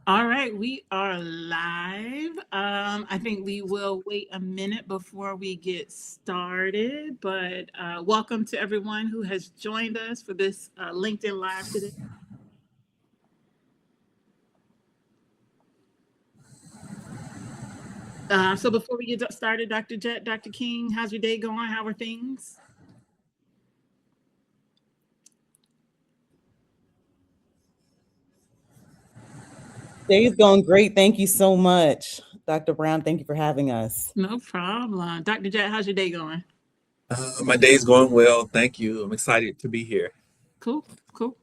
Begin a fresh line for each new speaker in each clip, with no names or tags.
All right, we are live. I think we will wait a minute before we get started, but welcome to everyone who has joined us for this LinkedIn Live today. So before we get started, Dr. Jet, Dr. King, how's your day going? How are things?
Day's going great. Thank you so much, Dr. Brown. Thank you for having us.
No problem. Dr. Jet, how's your day going?
My day's going well. Thank you. I'm excited to be here.
Cool, cool.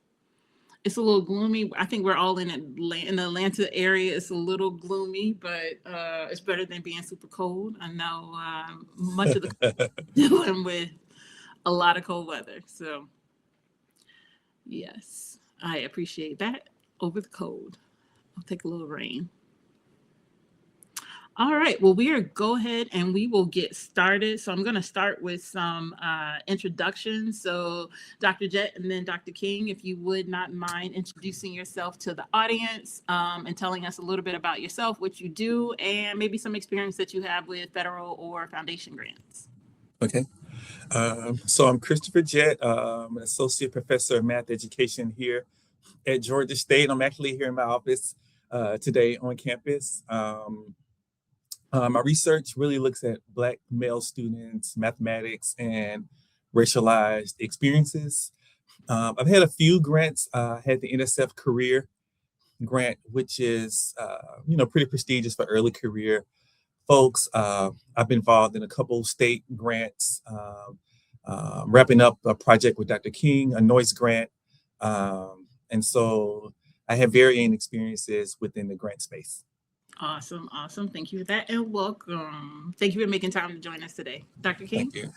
It's a little gloomy. I think we're all in the Atlanta area. It's a little gloomy, but it's better than being super cold. I know much of the dealing with a lot of cold weather. So yes, I appreciate that over the cold. I'll take a little rain. All right. Well, we are go ahead and we will get started. So I'm going to start with some introductions. So Dr. Jet and then Dr. King, if you would not mind introducing yourself to the audience and telling us a little bit about yourself, what you do, and maybe some experience that you have with federal or foundation grants.
Okay. So I'm Christopher Jett. I'm an associate professor of math education here at Georgia State. I'm actually here in my office today on campus. My research really looks at Black male students, mathematics, and racialized experiences. I've had a few grants. I had the Intercept Career Grant, which is pretty prestigious for early career folks. I've been involved in a couple state grants, wrapping up a project with Dr. King, a noise grant. And so I have varying experiences within the grant space.
Awesome. Awesome. Thank you for that and welcome. Thank you for making time to join us today. Dr. King?
Thank you.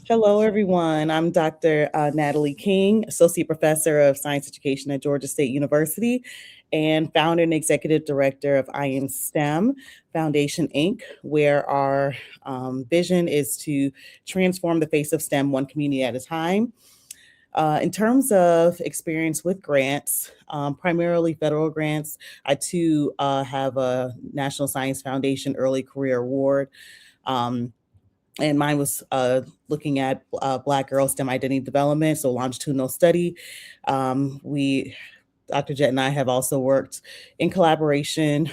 Hello, everyone. I'm Dr. Natalie King, Associate Professor of Science Education at Georgia State University and founder and executive director of I Am STEM Foundation, Inc., where our vision is to transform the face of STEM one community at a time. In terms of experience with grants, primarily federal grants, I too have a National Science Foundation Early Career Award. And mine was looking at Black girl STEM identity development, so longitudinal study. We Dr. Jet and I have also worked in collaboration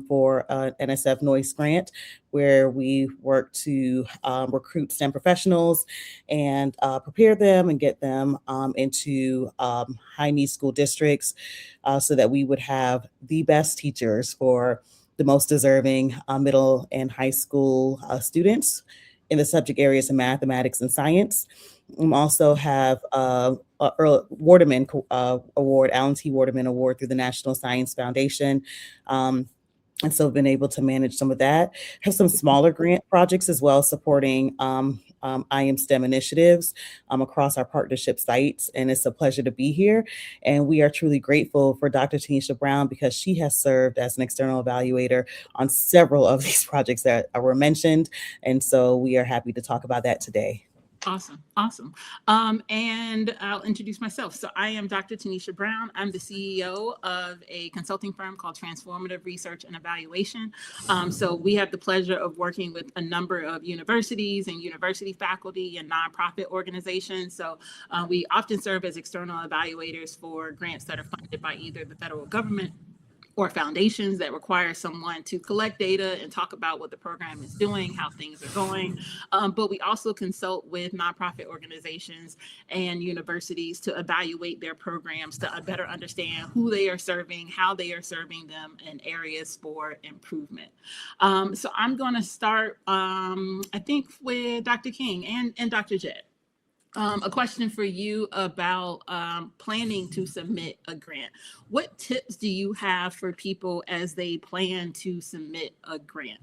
for an NSF Noise grant, where we work to recruit STEM professionals and prepare them and get them into high need school districts so that we would have the best teachers for the most deserving middle and high school students in the subject areas of mathematics and science. We also have Earl Waterman Award, Alan T. Waterman Award through the National Science Foundation. And so I've been able to manage some of that. Have some smaller grant projects as well, supporting I Am STEM initiatives across our partnership sites. And it's a pleasure to be here. And we are truly grateful for Dr. Tanisha Brown because she has served as an external evaluator on several of these projects that were mentioned. And so we are happy to talk about that today.
Awesome, awesome. And I'll introduce myself. So I am Dr. Tanisha Brown. I'm the CEO of a consulting firm called Transformative Research and Evaluation. So we have the pleasure of working with a number of universities and university faculty and nonprofit organizations. So we often serve as external evaluators for grants that are funded by either the federal government or foundations that require someone to collect data and talk about what the program is doing, how things are going. But we also consult with nonprofit organizations and universities to evaluate their programs to better understand who they are serving, how they are serving them, and areas for improvement. So I'm going to start, I think, with Dr. King and Dr. Jett. A question for you about planning to submit a grant. What tips do you have for people as they plan to submit a grant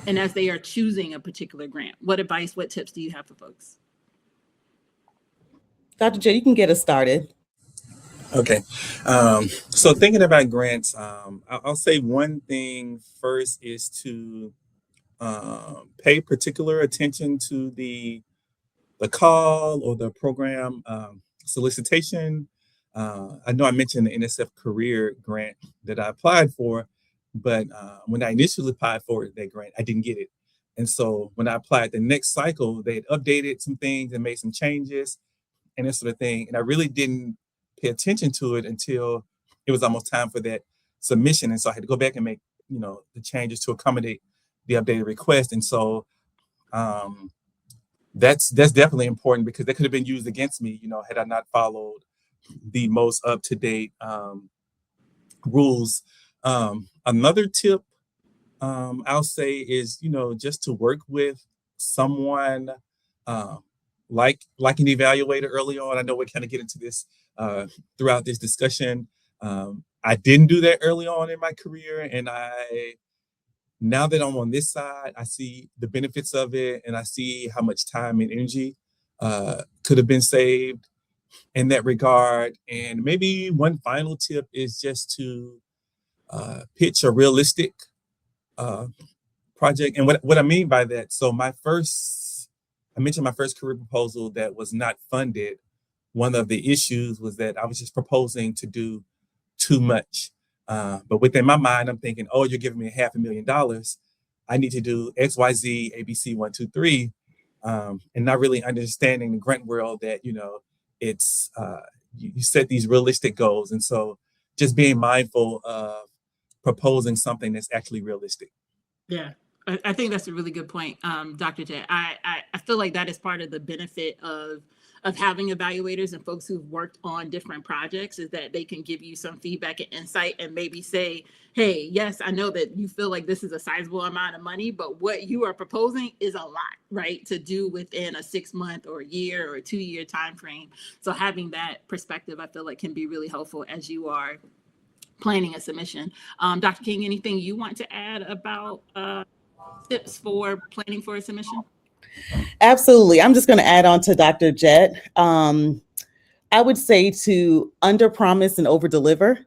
and as they are choosing a particular grant? What advice, what tips do you have for folks?
Dr. J, you can get us started.
Okay. So thinking about grants, I'll say one thing first is to pay particular attention to the call or the program solicitation. I know I mentioned the NSF career grant that I applied for, but when I initially applied for that grant, I didn't get it. And so when I applied the next cycle, they had updated some things and made some changes and that sort of thing. And I really didn't pay attention to it until it was almost time for that submission. And so I had to go back and make, the changes to accommodate the updated request. And so that's definitely important because that could have been used against me, had I not followed the most up-to-date rules. Another tip I'll say is, just to work with someone like an evaluator early on. I know we kind of get into this throughout this discussion. I didn't do that early on in my career, and now that I'm on this side, I see the benefits of it, and I see how much time and energy could have been saved in that regard. And maybe one final tip is just to pitch a realistic project. And what I mean by that, so I mentioned my first career proposal that was not funded. One of the issues was that I was just proposing to do too much. But within my mind, I'm thinking, oh, you're giving me $500,000. I need to do X, Y, Z, ABC, 1, 2, 3, and not really understanding the grant world that, it's you set these realistic goals. And so just being mindful of proposing something that's actually realistic.
Yeah, I think that's a really good point, Dr. J. I feel like that is part of the benefit of having evaluators and folks who've worked on different projects is that they can give you some feedback and insight and maybe say, hey, yes, I know that you feel like this is a sizable amount of money, but what you are proposing is a lot, right, to do within a 6-month or a year or a 2-year time frame. So having that perspective, I feel like can be really helpful as you are planning a submission. Dr. King, anything you want to add about tips for planning for a submission?
Absolutely. I'm just going to add on to Dr. Jett. I would say to underpromise and overdeliver.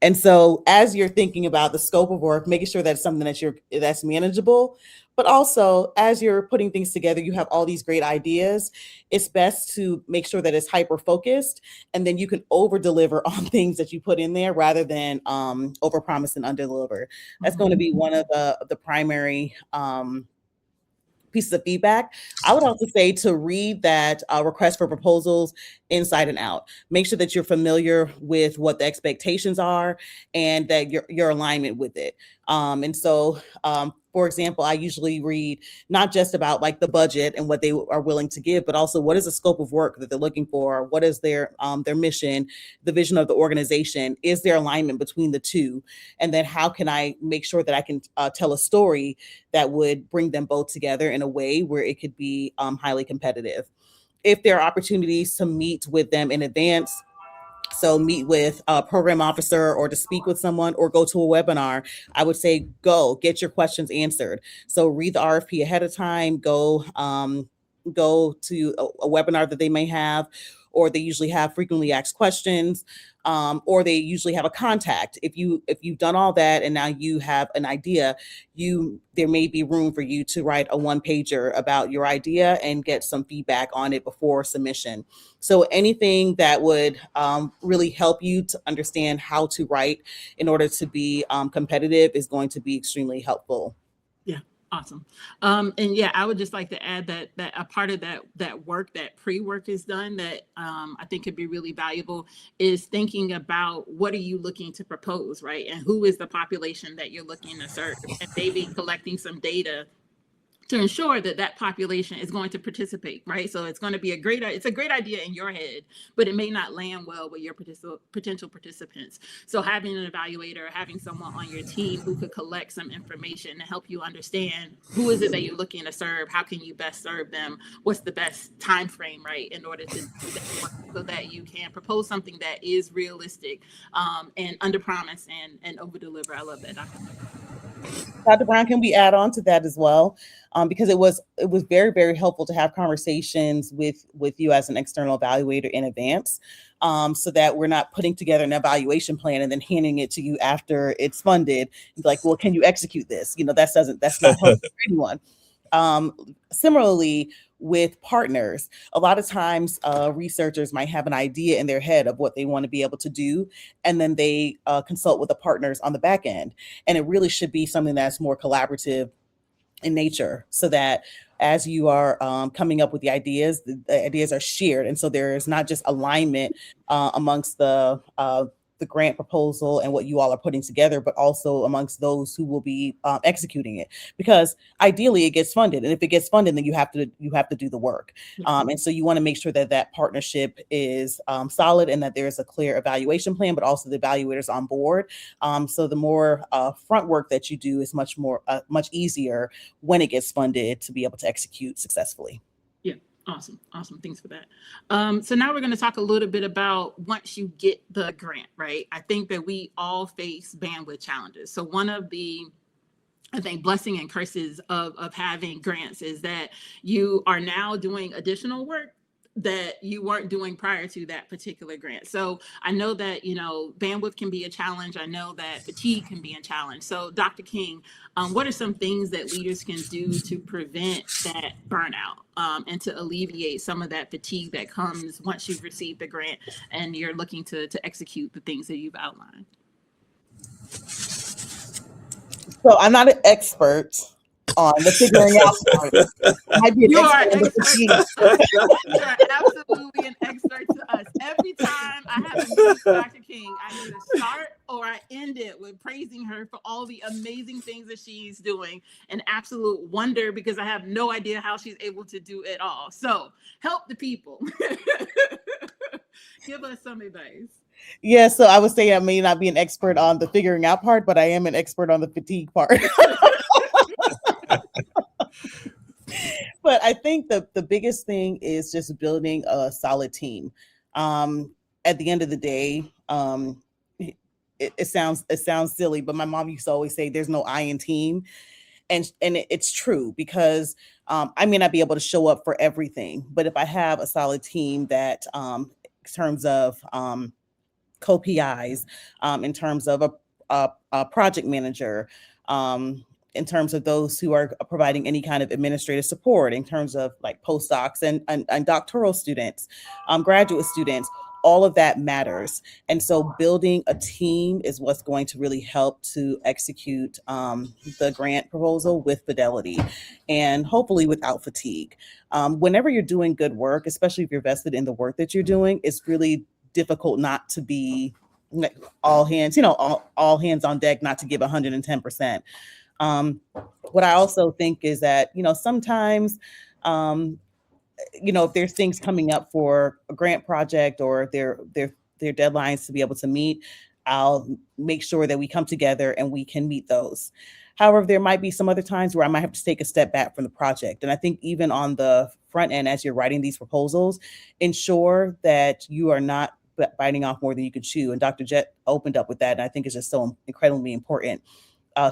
And so as you're thinking about the scope of work, making sure that's something that's manageable, but also as you're putting things together, you have all these great ideas. It's best to make sure that it's hyper-focused, and then you can over-deliver on things that you put in there rather than overpromise and underdeliver. That's going to be one of the primary pieces of feedback. I would also say to read that request for proposals inside and out. Make sure that you're familiar with what the expectations are and that your alignment with it. And so, for example, I usually read not just about like the budget and what they are willing to give, but also what is the scope of work that they're looking for? What is their mission, the vision of the organization? Is there alignment between the two? And then how can I make sure that I can tell a story that would bring them both together in a way where it could be highly competitive? If there are opportunities to meet with them in advance, so meet with a program officer or to speak with someone or go to a webinar, I would say go get your questions answered. So read the RFP ahead of time, go to a webinar that they may have, or they usually have frequently asked questions, or they usually have a contact. If you've done all that and now you have an idea, there may be room for you to write a 1-pager about your idea and get some feedback on it before submission. So anything that would really help you to understand how to write in order to be competitive is going to be extremely helpful.
Yeah. Awesome. And yeah, I would just like to add that a part of that work, that pre-work is done that I think could be really valuable is thinking about what are you looking to propose, right? And who is the population that you're looking to serve, and maybe collecting some data to ensure that that population is going to participate, right? So it's going to be a great idea in your head, but it may not land well with your potential participants. So having an evaluator, having someone on your team who could collect some information to help you understand who is it that you're looking to serve, how can you best serve them, what's the best time frame, right, in order to do that work so that you can propose something that is realistic and under promise and over deliver. I love that, Dr.
Dr. Brown, can we add on to that as well? Because it was very, very helpful to have conversations with you as an external evaluator in advance, so that we're not putting together an evaluation plan and then handing it to you after it's funded. Like, well, can you execute this? That's not helpful for anyone. Similarly, with partners. A lot of times researchers might have an idea in their head of what they want to be able to do, and then they consult with the partners on the back end. And it really should be something that's more collaborative in nature, so that as you are coming up with the ideas are shared. And so there is not just alignment amongst the grant proposal and what you all are putting together, but also amongst those who will be executing it. Because ideally it gets funded. And if it gets funded, then you have to do the work. And so you want to make sure that that partnership is solid, and that there's a clear evaluation plan, but also the evaluators on board. So the more front work that you do is much easier when it gets funded to be able to execute successfully.
Yeah. Awesome. Thanks for that. So now we're going to talk a little bit about once you get the grant, right? I think that we all face bandwidth challenges. So one of the, I think, blessing and curses of having grants is that you are now doing additional work that you weren't doing prior to that particular grant. So I know that, bandwidth can be a challenge. I know that fatigue can be a challenge. So Dr. King, what are some things that leaders can do to prevent that burnout and to alleviate some of that fatigue that comes once you've received the grant and you're looking to execute the things that you've outlined?
So I'm not an expert on the figuring out part.
You are an expert. You are absolutely an expert to us. Every time I have a meeting with Dr. King, I either start or I end it with praising her for all the amazing things that she's doing, and absolute wonder because I have no idea how she's able to do it all. So help the people. Give us some advice.
Yeah, so I would say I may not be an expert on the figuring out part, but I am an expert on the fatigue part. But I think the biggest thing is just building a solid team. At the end of the day, it sounds silly, but my mom used to always say there's no I in team. And it's true, because I may not be able to show up for everything, but if I have a solid team that in terms of co-PIs, in terms of a project manager, in terms of those who are providing any kind of administrative support, in terms of like postdocs and doctoral students, graduate students, all of that matters. And so building a team is what's going to really help to execute the grant proposal with fidelity and hopefully without fatigue. Whenever you're doing good work, especially if you're vested in the work that you're doing, it's really difficult not to be all hands on deck, not to give 110%. What I also think is that, sometimes, if there's things coming up for a grant project or their deadlines to be able to meet, I'll make sure that we come together and we can meet those. However, there might be some other times where I might have to take a step back from the project. And I think even on the front end, as you're writing these proposals, ensure that you are not biting off more than you can chew. And Dr. Jett opened up with that. And I think it's just so incredibly important.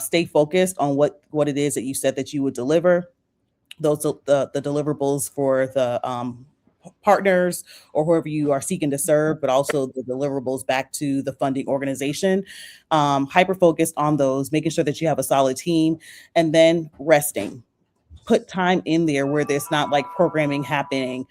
Stay focused on what it is that you said that you would deliver. Those the deliverables for the partners or whoever you are seeking to serve, but also the deliverables back to the funding organization. Hyper focused on those, making sure that you have a solid team, and then resting. Put time in there where there's not like programming happening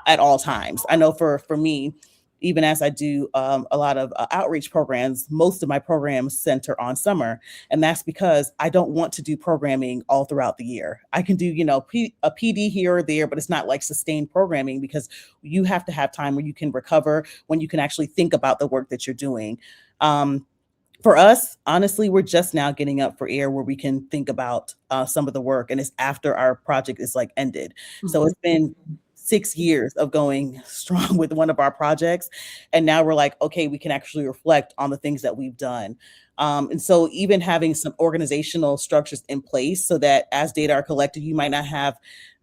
at all times. I know for me, even as I do a lot of outreach programs, most of my programs center on summer. And that's because I don't want to do programming all throughout the year. I can do, a PD here or there, but it's not like sustained programming, because you have to have time where you can recover, when you can actually think about the work that you're doing. For us, honestly, we're just now getting up for air where we can think about some of the work, and it's after our project is like ended. Mm-hmm. So it's been 6 years of going strong with one of our projects. And now we're like, okay, we can actually reflect on the things that we've done. And so even having some organizational structures in place so that as data are collected, you might not have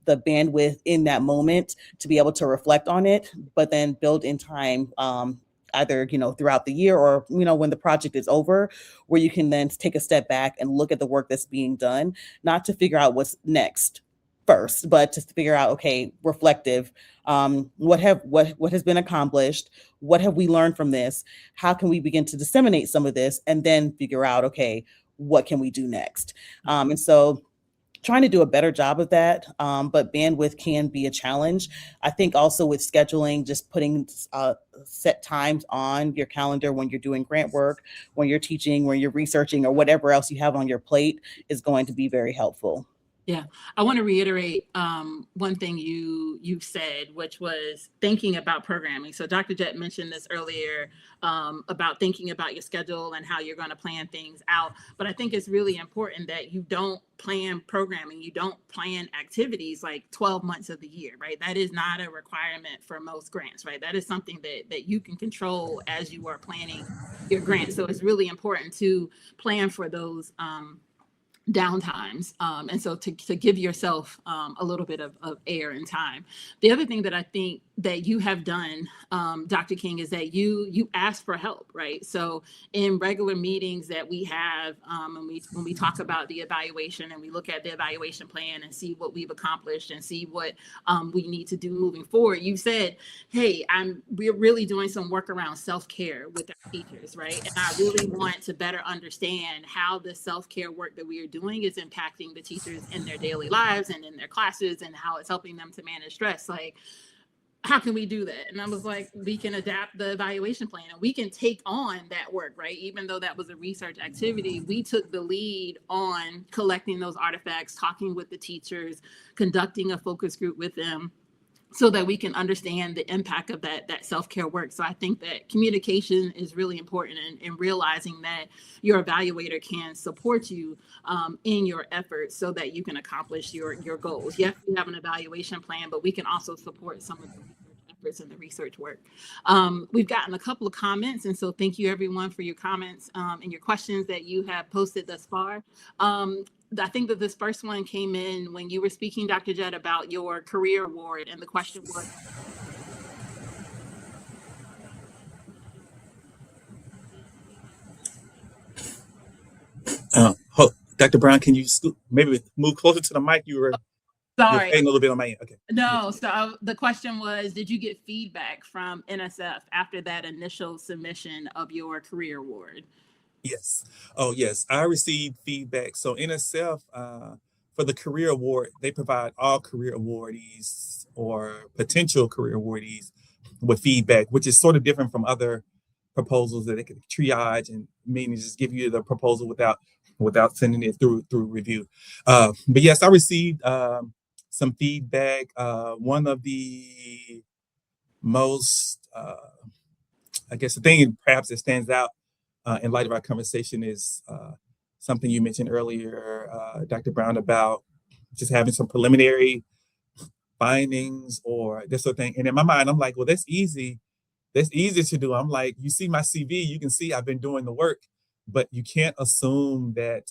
the bandwidth in that moment to be able to reflect on it, but then build in time, either, throughout the year or, when the project is over, where you can then take a step back and look at the work that's being done, not to figure out what's next first, but to figure out, okay, reflective, what has been accomplished, what have we learned from this, how can we begin to disseminate some of this, and then figure out, okay, what can we do next? And so trying to do a better job of that, but bandwidth can be a challenge. I think also with scheduling, just putting set times on your calendar when you're doing grant work, when you're teaching, when you're researching, or whatever else you have on your plate is going to be very helpful.
Yeah, I want to reiterate one thing you've said, which was thinking about programming. So Dr. Jett mentioned this earlier about thinking about your schedule and how you're going to plan things out. But I think it's really important that you don't plan programming, you don't plan activities like 12 months of the year, right? That is not a requirement for most grants, right? That is something that you can control as you are planning your grant. So it's really important to plan for those downtimes, and so to give yourself a little bit of air and time. The other thing that I think that you have done, Dr. King, is that you ask for help, right? So in regular meetings that we have, when we talk about the evaluation and we look at the evaluation plan and see what we've accomplished and see what we need to do moving forward, you said, hey, we're really doing some work around self-care with our teachers, right? And I really want to better understand how the self-care work that we are doing is impacting the teachers in their daily lives and in their classes, and how it's helping them to manage stress. Like, how can we do that? And I was like, we can adapt the evaluation plan and we can take on that work, right? Even though that was a research activity, we took the lead on collecting those artifacts, talking with the teachers, conducting a focus group with them, so that we can understand the impact of that self-care work. So I think that communication is really important, in realizing that your evaluator can support you in your efforts so that you can accomplish your goals. Yes, we have an evaluation plan, but we can also support some of the research efforts and the research work. We've gotten a couple of comments, and so thank you everyone for your comments and your questions that you have posted thus far. I think that this first one came in when you were speaking, Dr. Jett, about your career award, and the question was,
Dr. Brown, can you maybe move closer to the mic? You're
sorry,
fading a little bit on my end. Okay.
no. So the question was, did you get feedback from NSF after that initial submission of your career award?
Yes. Oh, yes. I received feedback. So NSF, for the career award, they provide all career awardees or potential career awardees with feedback, which is sort of different from other proposals that they can triage and meaning just give you the proposal without sending it through review. But yes, I received some feedback. One of the most, I guess, the thing perhaps that stands out in light of our conversation is something you mentioned earlier, Dr. Brown, about just having some preliminary findings or this sort of thing. And in my mind, I'm like, well, that's easy. That's easy to do. I'm like, you see my CV, you can see I've been doing the work, but you can't assume that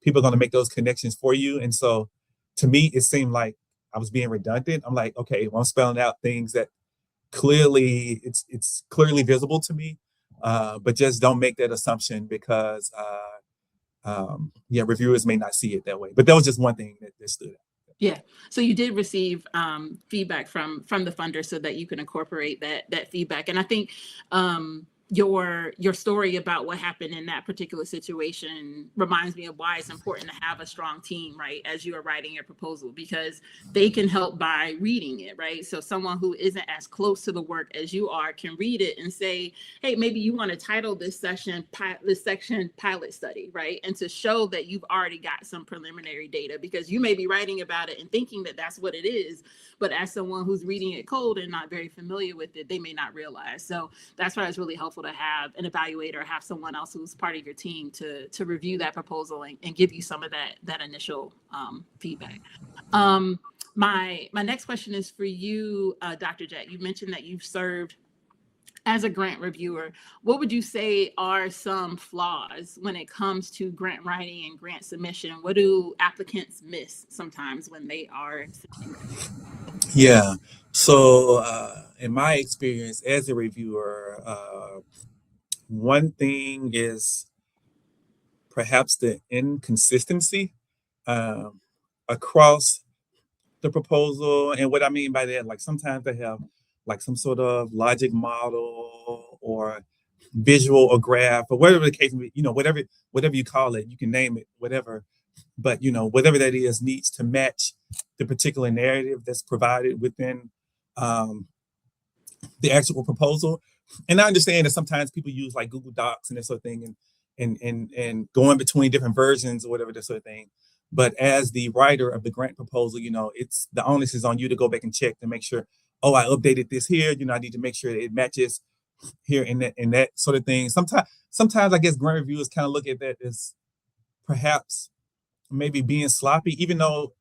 people are going to make those connections for you. And so to me, it seemed like I was being redundant. I'm like, okay, well, I'm spelling out things that clearly it's clearly visible to me, but just don't make that assumption because reviewers may not see it that way. But that was just one thing that stood out.
Yeah. So you did receive feedback from the funder so that you can incorporate that feedback. And I think your story about what happened in that particular situation reminds me of why it's important to have a strong team, right, as you are writing your proposal, because they can help by reading it, right? So someone who isn't as close to the work as you are can read it and say, hey, maybe you want to title this section pilot study, right? And to show that you've already got some preliminary data, because you may be writing about it and thinking that that's what it is, but as someone who's reading it cold and not very familiar with it, they may not realize. So that's why it's really helpful to have an evaluator, have someone else who's part of your team to review that proposal and give you some of that initial feedback. My next question is for you, Dr. Jett. You mentioned that you've served as a grant reviewer. What would you say are some flaws when it comes to grant writing and grant submission? What do applicants miss sometimes when they are submitting?
Yeah. So in my experience as a reviewer, one thing is perhaps the inconsistency across the proposal. And what I mean by that, like sometimes they have like some sort of logic model or visual or graph or whatever the case may be, whatever you call it, you can name it, whatever. but whatever that is needs to match the particular narrative that's provided within the actual proposal. And I understand that sometimes people use like Google Docs and that sort of thing, and going between different versions or whatever, that sort of thing. But as the writer of the grant proposal, it's the onus is on you to go back and check to make sure, oh, I updated this here. I need to make sure that it matches here and that sort of thing. Sometimes I guess grant reviewers kind of look at that as perhaps maybe being sloppy, even though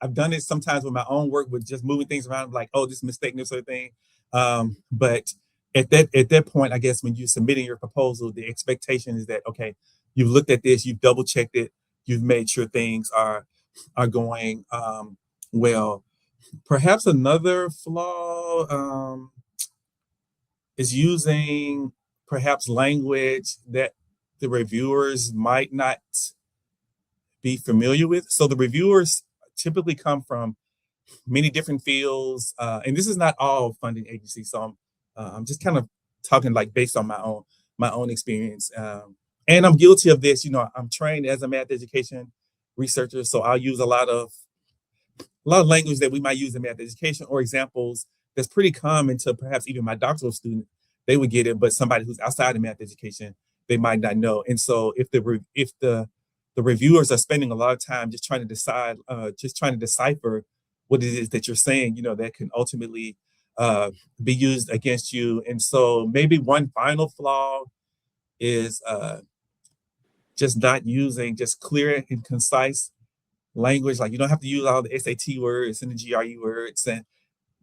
I've done it sometimes with my own work with just moving things around, like, oh, this mistake, this sort of thing. But at that point, I guess when you're submitting your proposal, the expectation is that, okay, you've looked at this, you've double checked it, you've made sure things are going well. Perhaps another flaw is using perhaps language that the reviewers might not be familiar with. So the reviewers typically come from many different fields, and this is not all funding agencies. So I'm just kind of talking like based on my own experience, and I'm guilty of this. I'm trained as a math education researcher, so I'll use a lot of language that we might use in math education, or examples that's pretty common to perhaps even my doctoral student. They would get it, but somebody who's outside of math education, they might not know. And so if the reviewers are spending a lot of time just trying to decipher what it is that you're saying, that can ultimately be used against you. And so maybe one final flaw is just not using just clear and concise language. Like, you don't have to use all the SAT words and the GRE words. And,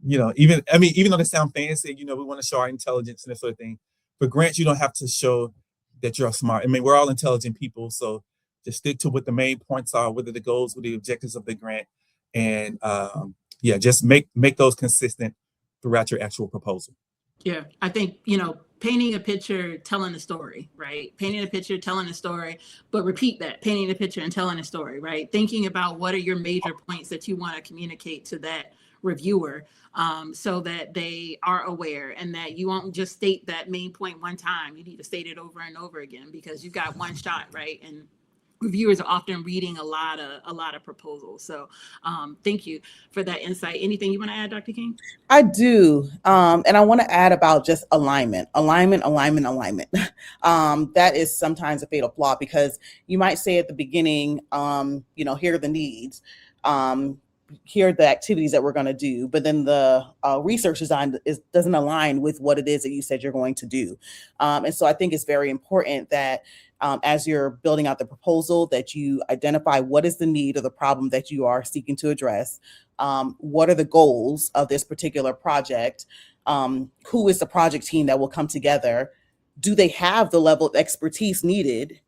even though they sound fancy, we want to show our intelligence and that sort of thing. For grants, you don't have to show that you're smart. We're all intelligent people. So just stick to what the main points are, what are the goals, what are the objectives of the grant. And just make those consistent throughout your actual proposal.
Yeah, I think, painting a picture, telling a story, right? Painting a picture, telling a story, but repeat that, painting a picture and telling a story, right? Thinking about what are your major points that you want to communicate to that reviewer, so that they are aware, and that you won't just state that main point one time. You need to state it over and over again, because you got one shot, right? And reviewers are often reading a lot of proposals. So thank you for that insight. Anything you want to add, Dr. King?
I do. And I want to add about just alignment. That is sometimes a fatal flaw, because you might say at the beginning, here are the needs. Here are the activities that we're going to do, but then the research design doesn't align with what it is that you said you're going to do. And so I think it's very important that as you're building out the proposal, that you identify what is the need or the problem that you are seeking to address. What are the goals of this particular project? Who is the project team that will come together? Do they have the level of expertise needed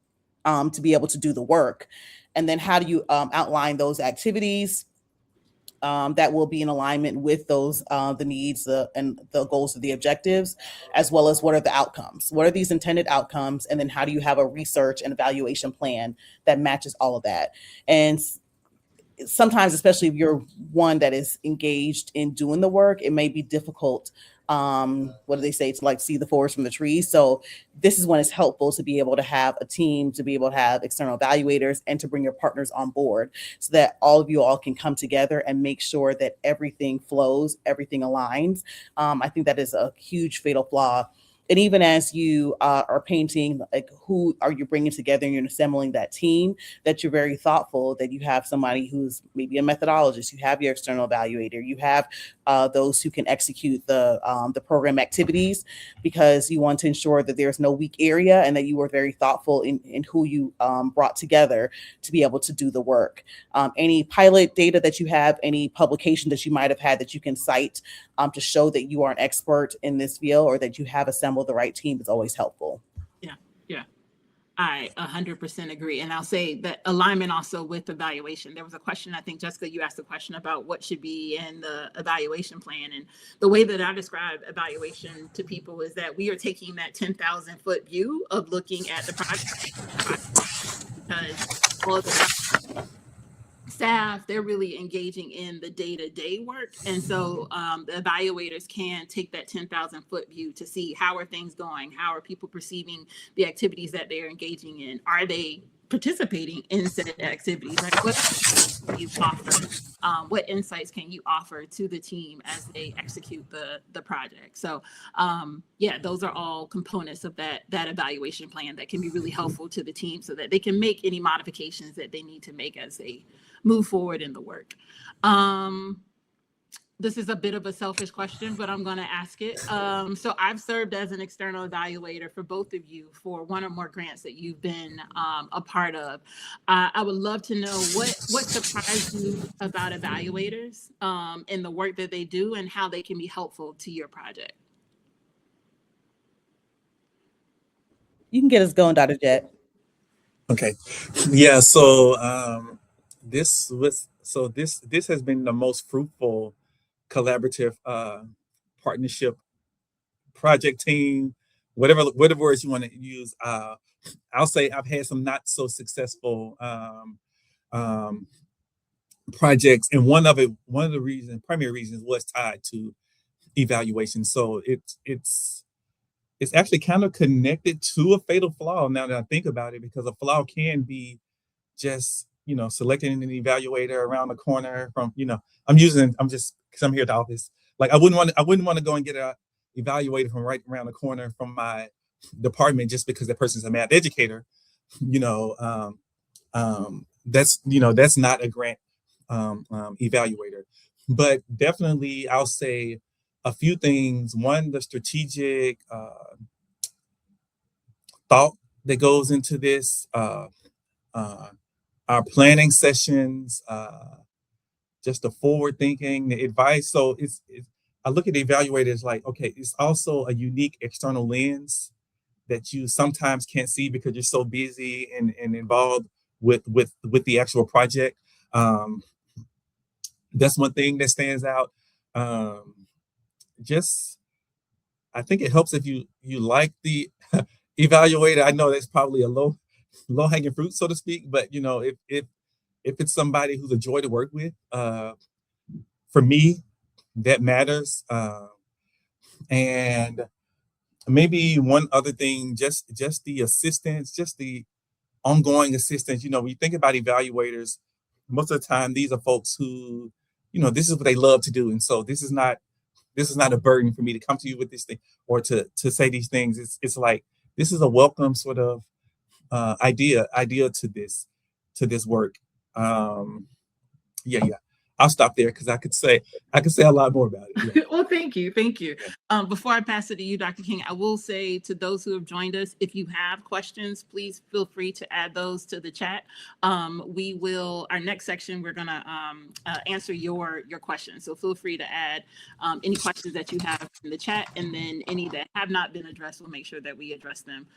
to be able to do the work? And then how do you outline those activities that will be in alignment with those the needs and the goals of the objectives, as well as what are the outcomes? What are these intended outcomes? And then how do you have a research and evaluation plan that matches all of that? And sometimes, especially if you're one that is engaged in doing the work, it may be difficult. What do they say? To like see the forest from the trees. So this is when it's helpful to be able to have a team, to be able to have external evaluators, and to bring your partners on board, so that all of you all can come together and make sure that everything flows, everything aligns. I think that is a huge fatal flaw. And even as you are painting, like, who are you bringing together and you're assembling that team, that you're very thoughtful, that you have somebody who's maybe a methodologist, you have your external evaluator, you have those who can execute the program activities, because you want to ensure that there's no weak area, and that you were very thoughtful in who you brought together to be able to do the work. Any pilot data that you have, any publication that you might have had that you can cite to show that you are an expert in this field, or that you have assembled the right team, is always helpful.
Yeah. I 100% agree. And I'll say that alignment also with evaluation. There was a question, I think, Jessica, you asked a question about what should be in the evaluation plan. And the way that I describe evaluation to people is that we are taking that 10,000 foot view of looking at the project, because all of the staff, they're really engaging in the day-to-day work. And so the evaluators can take that 10,000 foot view to see how are things going, how are people perceiving the activities that they're engaging in, are they participating in said activities, right? What can you offer? What insights can you offer to the team as they execute the project? So yeah, those are all components of that evaluation plan that can be really helpful to the team so that they can make any modifications that they need to make as they move forward in the work. This is a bit of a selfish question, but I'm going to ask it. So I've served as an external evaluator for both of you for one or more grants that you've been a part of. I would love to know what surprised you about evaluators and the work that they do and how they can be helpful to your project.
You can get us going, Dr. Jet.
Okay. Yeah. So this has been the most fruitful collaborative partnership project team, whatever words you want to use. I'll say I've had some not so successful projects, and one of the primary reasons was tied to evaluation. So it's actually kind of connected to a fatal flaw now that I think about it, because a flaw can be just, selecting an evaluator around the corner from, I'm just because I'm here at the office. Like I wouldn't want to go and get a evaluator from right around the corner from my department just because that person's a math educator. That's not a grant evaluator. But definitely I'll say a few things. One, the strategic thought that goes into this, our planning sessions, just the forward thinking, the advice. So I look at the evaluators like, okay, it's also a unique external lens that you sometimes can't see because you're so busy and involved with the actual project. That's one thing that stands out. I think it helps if you like the evaluator. I know that's probably a low hanging fruit, so to speak, but if it's somebody who's a joy to work with, for me, that matters. And maybe one other thing, just the assistance, just the ongoing assistance. When you think about evaluators, most of the time these are folks who, this is what they love to do, and so this is not a burden for me to come to you with this thing or to say these things. It's like this is a welcome sort of idea to this work. Yeah. I'll stop there because I could say a lot more about it. Yeah.
Well, thank you. Before I pass it to you, Dr. King, I will say to those who have joined us, if you have questions, please feel free to add those to the chat. Our next section, we're gonna answer your questions. So feel free to add any questions that you have in the chat, and then any that have not been addressed, we'll make sure that we address them.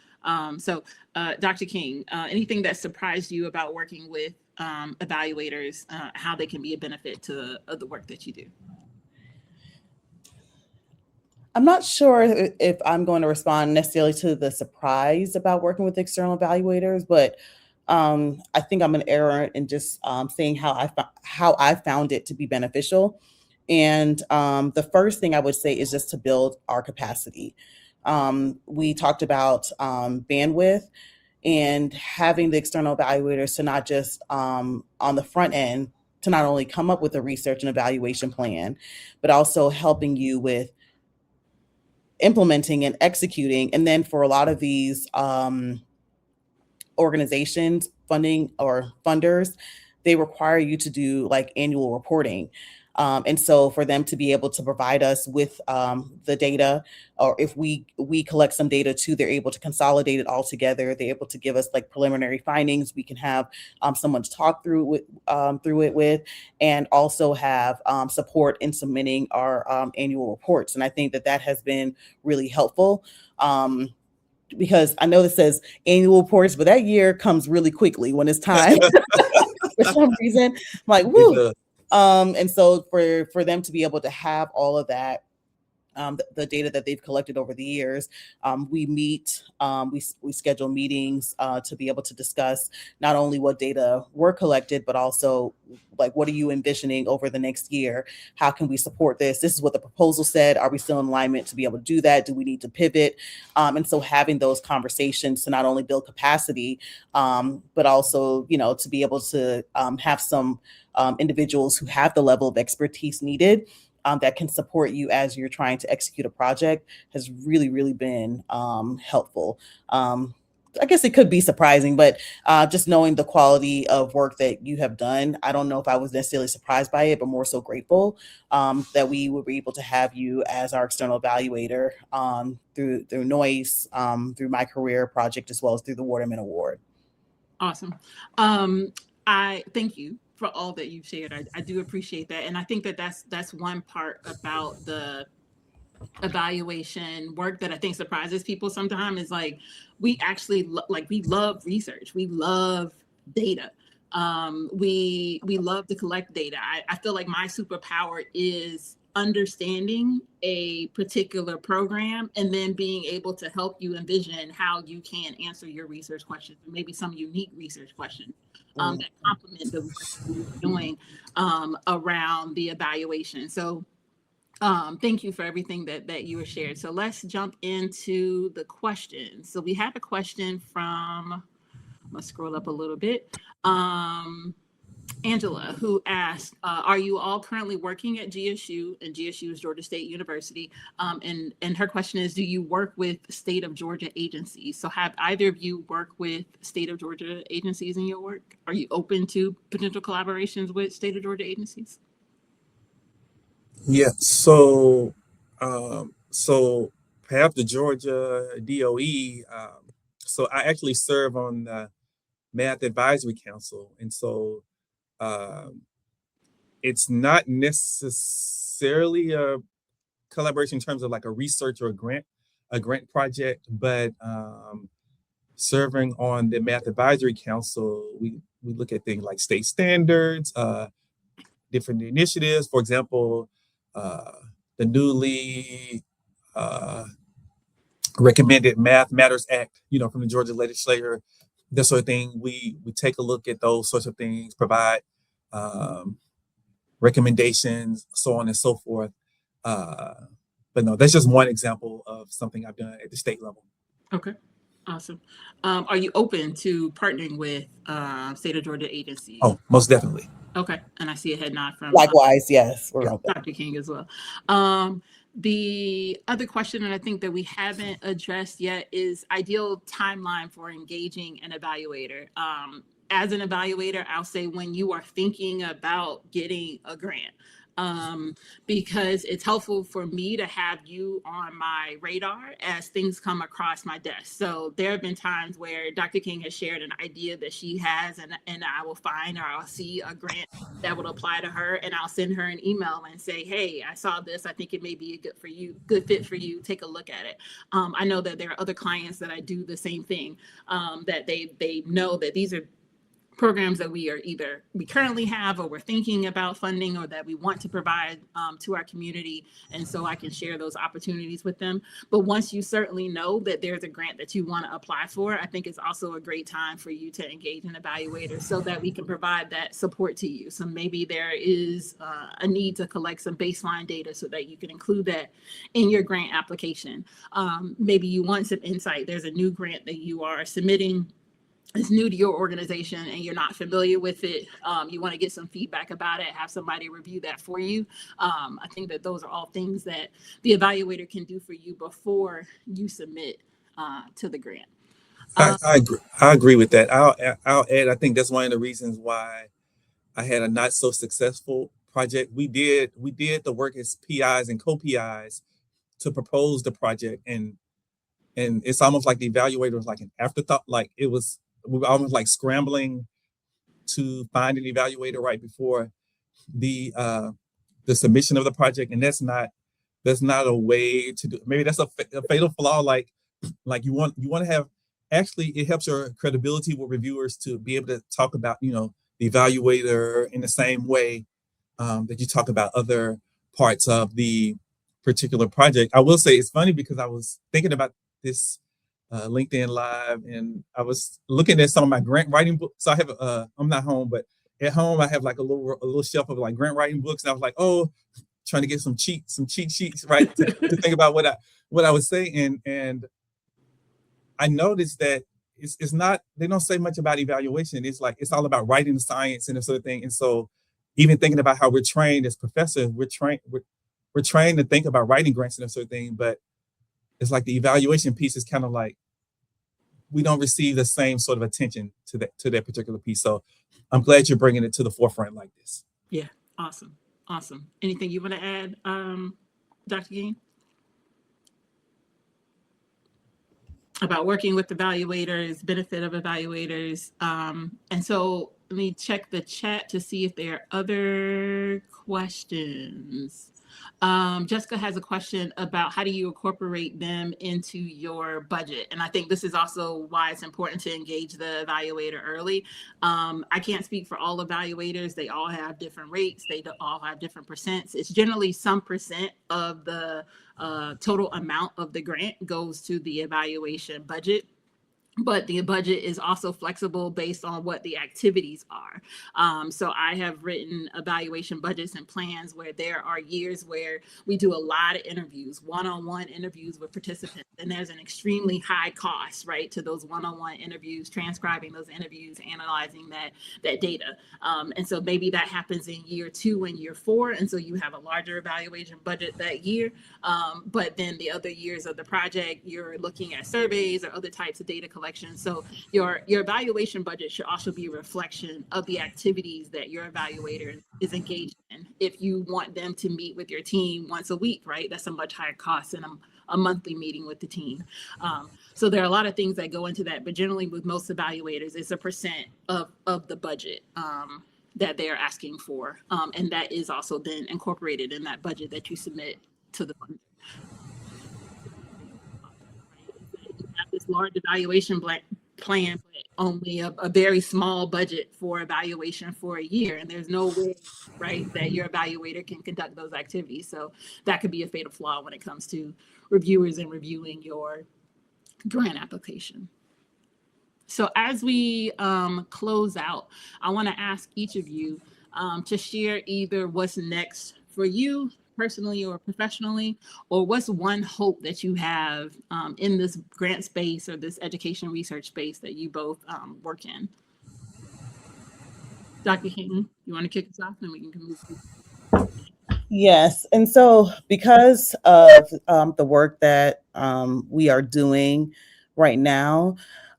So Dr. King, anything that surprised you about working with evaluators, how they can be a benefit to the work that you do?
I'm not sure if I'm going to respond necessarily to the surprise about working with external evaluators, but I think I'm an error in just saying how I found it to be beneficial. And the first thing I would say is just to build our capacity. We talked about bandwidth and having the external evaluators to not just on the front end to not only come up with a research and evaluation plan, but also helping you with implementing and executing. And then for a lot of these organizations, funding or funders, they require you to do like annual reporting. And so for them to be able to provide us with the data, or if we collect some data too, they're able to consolidate it all together. They're able to give us like preliminary findings. We can have someone to talk through it with, and also have support in submitting our annual reports. And I think that has been really helpful. Because I know this says annual reports, but that year comes really quickly when it's time. For some reason, I'm like, woo. And so for them to be able to have all of that the data that they've collected over the years. We meet, we schedule meetings to be able to discuss not only what data were collected, but also like, what are you envisioning over the next year? How can we support this? This is what the proposal said. Are we still in alignment to be able to do that? Do we need to pivot? And so having those conversations to not only build capacity, but also, to be able to have some individuals who have the level of expertise needed that can support you as you're trying to execute a project has really, really been helpful. I guess it could be surprising, but just knowing the quality of work that you have done, I don't know if I was necessarily surprised by it, but more so grateful that we were able to have you as our external evaluator through NOICE, through my career project, as well as through the Waterman Award.
Awesome. I thank you for all that you've shared. I do appreciate that. And I think that that's one part about the evaluation work that I think surprises people sometimes, is like, we actually we love research. We love data. We love to collect data. I feel like my superpower is understanding a particular program and then being able to help you envision how you can answer your research questions, or maybe some unique research questions that complement the work that you're doing around the evaluation. So thank you for everything that you were shared. So let's jump into the questions. So we have a question from, I'm gonna scroll up a little bit. Angela, who asked, are you all currently working at GSU? And GSU is Georgia State University. And her question is, do you work with state of Georgia agencies? So have either of you worked with state of Georgia agencies in your work? Are you open to potential collaborations with state of Georgia agencies?
Yeah. So perhaps the Georgia DOE. So I actually serve on the Math Advisory Council, and so it's not necessarily a collaboration in terms of like a research or a grant project, but serving on the Math Advisory Council, we look at things like state standards, different initiatives. For example, the newly recommended Math Matters Act, from the Georgia legislature, that sort of thing. We take a look at those sorts of things, provide recommendations, so on and so forth. But no, that's just one example of something I've done at the state level.
Okay, awesome. Are you open to partnering with state of Georgia agencies?
Oh, most definitely.
Okay, and I see a head nod from
Likewise, yes, we're open.
Dr. King as well. The other question that I think that we haven't addressed yet is ideal timeline for engaging an evaluator. As an evaluator, I'll say when you are thinking about getting a grant, because it's helpful for me to have you on my radar as things come across my desk. So there have been times where Dr. King has shared an idea that she has, and I will find, or I'll see a grant that would apply to her, and I'll send her an email and say, hey, I saw this. I think it may be a good fit for you. Take a look at it. I know that there are other clients that I do the same thing, that they know that these are programs that we currently have, or we're thinking about funding, or that we want to provide to our community. And so I can share those opportunities with them. But once you certainly know that there's a grant that you want to apply for, I think it's also a great time for you to engage an evaluator so that we can provide that support to you. So maybe there is a need to collect some baseline data so that you can include that in your grant application. Maybe you want some insight. There's a new grant that you are submitting. It's new to your organization and you're not familiar with it. You want to get some feedback about it, have somebody review that for you. I think that those are all things that the evaluator can do for you before you submit to the grant.
I agree with that. I'll add, I think that's one of the reasons why I had a not so successful project. We did the work as PIs and co-PIs to propose the project, and it's almost like the evaluator was like an afterthought. Like we were almost like scrambling to find an evaluator right before the submission of the project, and that's not a way to do. Maybe that's a fatal flaw. Like you want to have, actually it helps your credibility with reviewers to be able to talk about the evaluator in the same way that you talk about other parts of the particular project. I will say it's funny because I was thinking about this LinkedIn Live, and I was looking at some of my grant writing books. So I have I'm not home, but at home I have like a little shelf of like grant writing books, and I was like, oh, trying to get some cheat sheets, right, to think about what I would say, and I noticed that it's not, they don't say much about evaluation. It's like it's all about writing the science and this sort of thing. And so even thinking about how we're trained as professors, we're trained to think about writing grants and that sort of thing, but it's like the evaluation piece is kind of like we don't receive the same sort of attention to that particular piece. So I'm glad you're bringing it to the forefront like this.
Yeah, awesome. Anything you want to add, Dr. Ging? About working with evaluators, benefit of evaluators. And so let me check the chat to see if there are other questions. Jessica has a question about how do you incorporate them into your budget? And I think this is also why it's important to engage the evaluator early. I can't speak for all evaluators. They all have different rates. They all have different percents. It's generally some percent of the total amount of the grant goes to the evaluation budget. But the budget is also flexible based on what the activities are. So I have written evaluation budgets and plans where there are years where we do a lot of interviews, one-on-one interviews with participants, and there's an extremely high cost, right, to those one-on-one interviews, transcribing those interviews, analyzing that data. And so maybe that happens in year 2 and year 4, and so you have a larger evaluation budget that year. But then the other years of the project, you're looking at surveys or other types of data collection. So your evaluation budget should also be a reflection of the activities that your evaluator is engaged in. If you want them to meet with your team once a week, right, that's a much higher cost than a monthly meeting with the team. So there are a lot of things that go into that, but generally with most evaluators, it's a percent of the budget that they're asking for. And that is also then incorporated in that budget that you submit to the fund. Have this large evaluation plan, but only a very small budget for evaluation for a year. And there's no way, right, that your evaluator can conduct those activities. So that could be a fatal flaw when it comes to reviewers and reviewing your grant application. So as we close out, I want to ask each of you to share either what's next for you personally or professionally, or what's one hope that you have in this grant space or this education research space that you both work in. Dr. Hinton, you want to kick us off, and we can move to.
Yes, and so because of the work that we are doing right now,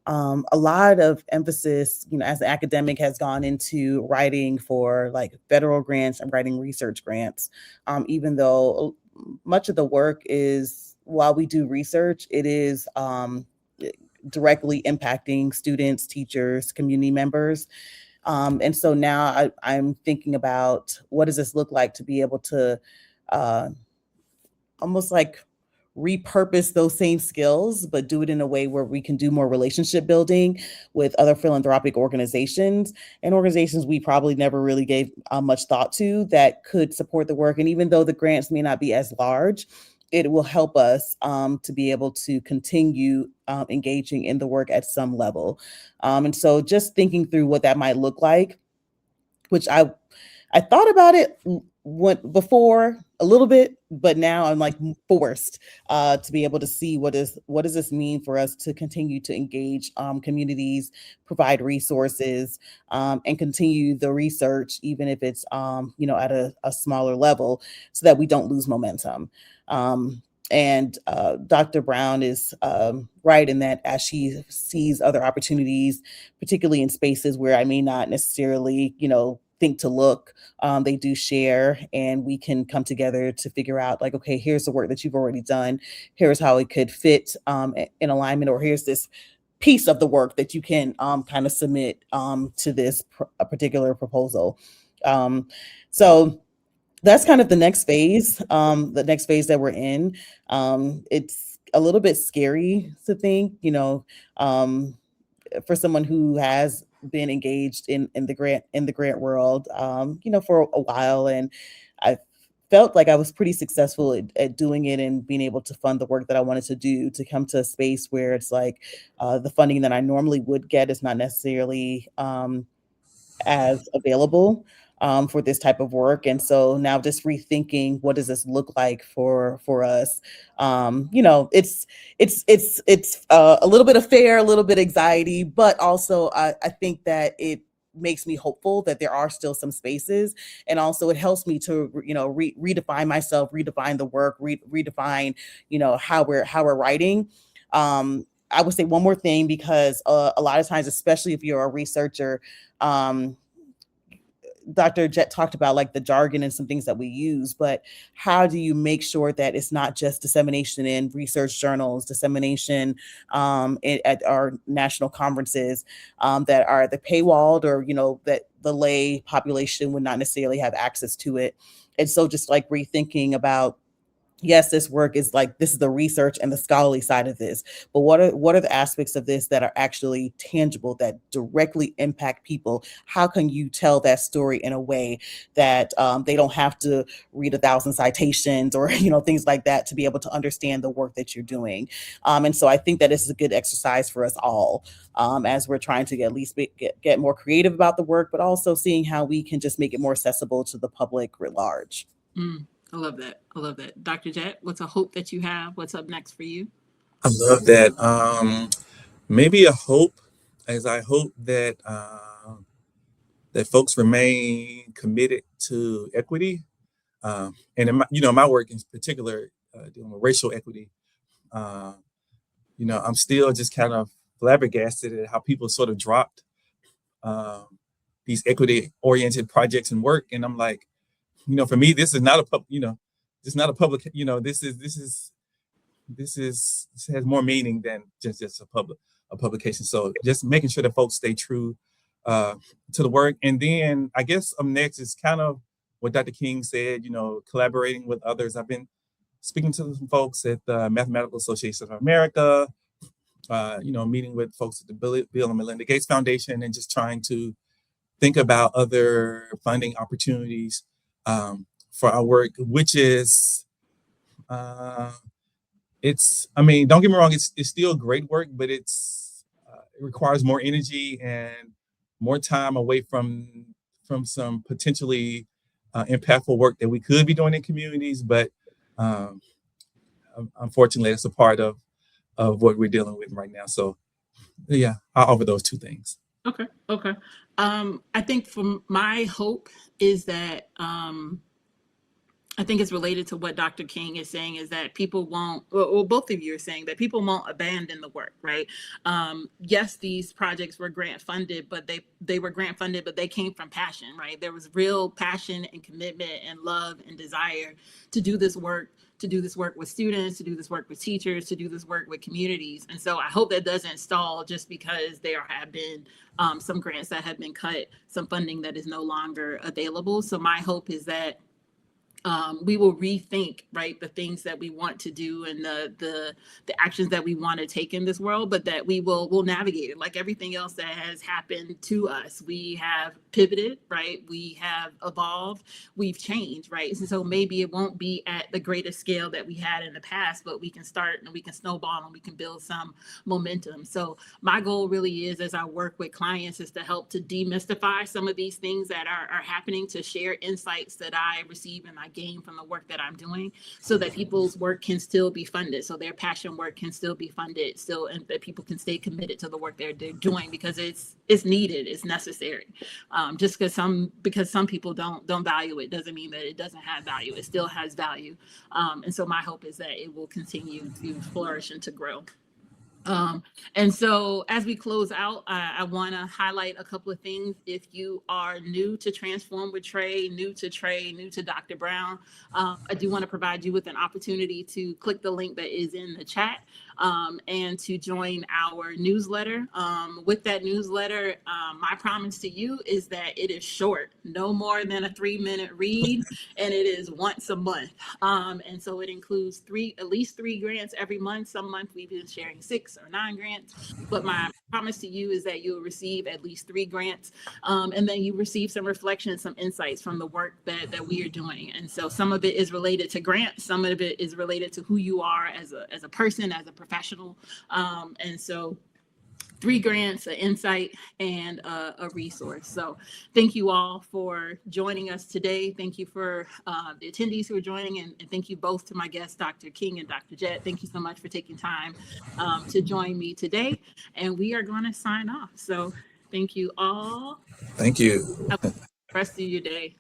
a lot of emphasis, as an academic, has gone into writing for like federal grants and writing research grants, even though much of the work is, while we do research, it is directly impacting students, teachers, community members. And so now I'm thinking about what does this look like to be able to almost like repurpose those same skills, but do it in a way where we can do more relationship building with other philanthropic organizations and organizations we probably never really gave much thought to that could support the work. And even though the grants may not be as large, it will help us to be able to continue engaging in the work at some level. And so just thinking through what that might look like, which I thought about it before a little bit, but now I'm like forced to be able to see what does this mean for us to continue to engage communities, provide resources, and continue the research, even if it's at a smaller level, so that we don't lose momentum. And Dr. Brown is right in that as she sees other opportunities, particularly in spaces where I may not necessarily, think to look, they do share, and we can come together to figure out like, okay, here's the work that you've already done. Here's how it could fit in alignment, or here's this piece of the work that you can kind of submit to this particular proposal. So that's kind of the next phase that we're in. It's a little bit scary to think, for someone who has been engaged in the grant world, for a while. And I felt like I was pretty successful at doing it and being able to fund the work that I wanted to do, to come to a space where it's like the funding that I normally would get is not necessarily as available for this type of work. And so now just rethinking, what does this look like for us? It's a little bit of fear, a little bit anxiety, but also I think that it makes me hopeful that there are still some spaces, and also it helps me to redefine myself, redefine the work, redefine how we're writing. I would say one more thing, because a lot of times, especially if you're a researcher, um, Dr. Jet talked about like the jargon and some things that we use, but how do you make sure that it's not just dissemination in research journals, dissemination at our national conferences that are the paywalled, or that the lay population would not necessarily have access to it. And so just like rethinking about, yes, this work is like, this is the research and the scholarly side of this, but what are the aspects of this that are actually tangible, that directly impact people? How can you tell that story in a way that they don't have to read 1,000 citations or things like that to be able to understand the work that you're doing? And so I think that this is a good exercise for us all, as we're trying to at least get more creative about the work, but also seeing how we can just make it more accessible to the public writ large.
I love that. I love that. Dr. Jet, what's a hope that you have? What's up next for you?
I love that. Maybe a hope, as I hope that that folks remain committed to equity, and in my work in particular, dealing with racial equity. Uh, I'm still just kind of flabbergasted at how people sort of dropped um, these equity-oriented projects and work, and I'm like, for me, this is not a this is not a public, this has more meaning than just a publication. So just making sure that folks stay true to the work. And then I guess next is kind of what Dr. King said, collaborating with others. I've been speaking to some folks at the Mathematical Association of America, meeting with folks at the Bill and Melinda Gates Foundation, and just trying to think about other funding opportunities for our work, which is, don't get me wrong, it's still great work, but it requires more energy and more time away from some potentially impactful work that we could be doing in communities. But unfortunately, it's a part of what we're dealing with right now. So yeah, I'll offer those two things.
Okay. I think for my hope is that I think it's related to what Dr. King is saying, is that people won't, or both of you are saying that people won't abandon the work, right? Yes, these projects were grant funded, but they were grant funded, but they came from passion, right? There was real passion and commitment and love and desire to do this work, with students, to do this work with teachers, to do this work with communities. And so I hope that doesn't stall just because there have been some grants that have been cut, some funding that is no longer available. So my hope is that we will rethink, right, the things that we want to do and the actions that we want to take in this world, but that we'll navigate it like everything else that has happened to us. We have pivoted, right? We have evolved, we've changed, right? And so maybe it won't be at the greatest scale that we had in the past, but we can start and we can snowball and we can build some momentum. So my goal really is, as I work with clients, is to help to demystify some of these things that are happening, to share insights that I receive and I gain from the work that I'm doing, so that people's work can still be funded, so their passion work can still be funded, still, and that people can stay committed to the work they're doing, because it's needed, it's necessary. Just because some people don't value it doesn't mean that it doesn't have value. It still has value, and so my hope is that it will continue to flourish and to grow. And so as we close out, I want to highlight a couple of things. If you are new to Transform with Trey, new to Dr. Brown, I do want to provide you with an opportunity to click the link that is in the chat. and to join our newsletter. With that newsletter, my promise to you is that it is short, no more than a 3-minute read, and it is once a month. And so it includes at least three grants every month. Some month we've been sharing 6 or 9 grants, but my promise to you is that you'll receive at least 3 grants, and then you receive some reflection, some insights from the work that we are doing. And so some of it is related to grants, some of it is related to who you are as a person, as a professional. And so 3 grants, an insight, and a resource. So thank you all for joining us today. Thank you for the attendees who are joining, and thank you both to my guests, Dr. King and Dr. Jett. Thank you so much for taking time to join me today. And we are going to sign off. So thank you all.
Thank you.
Have a good rest of your day.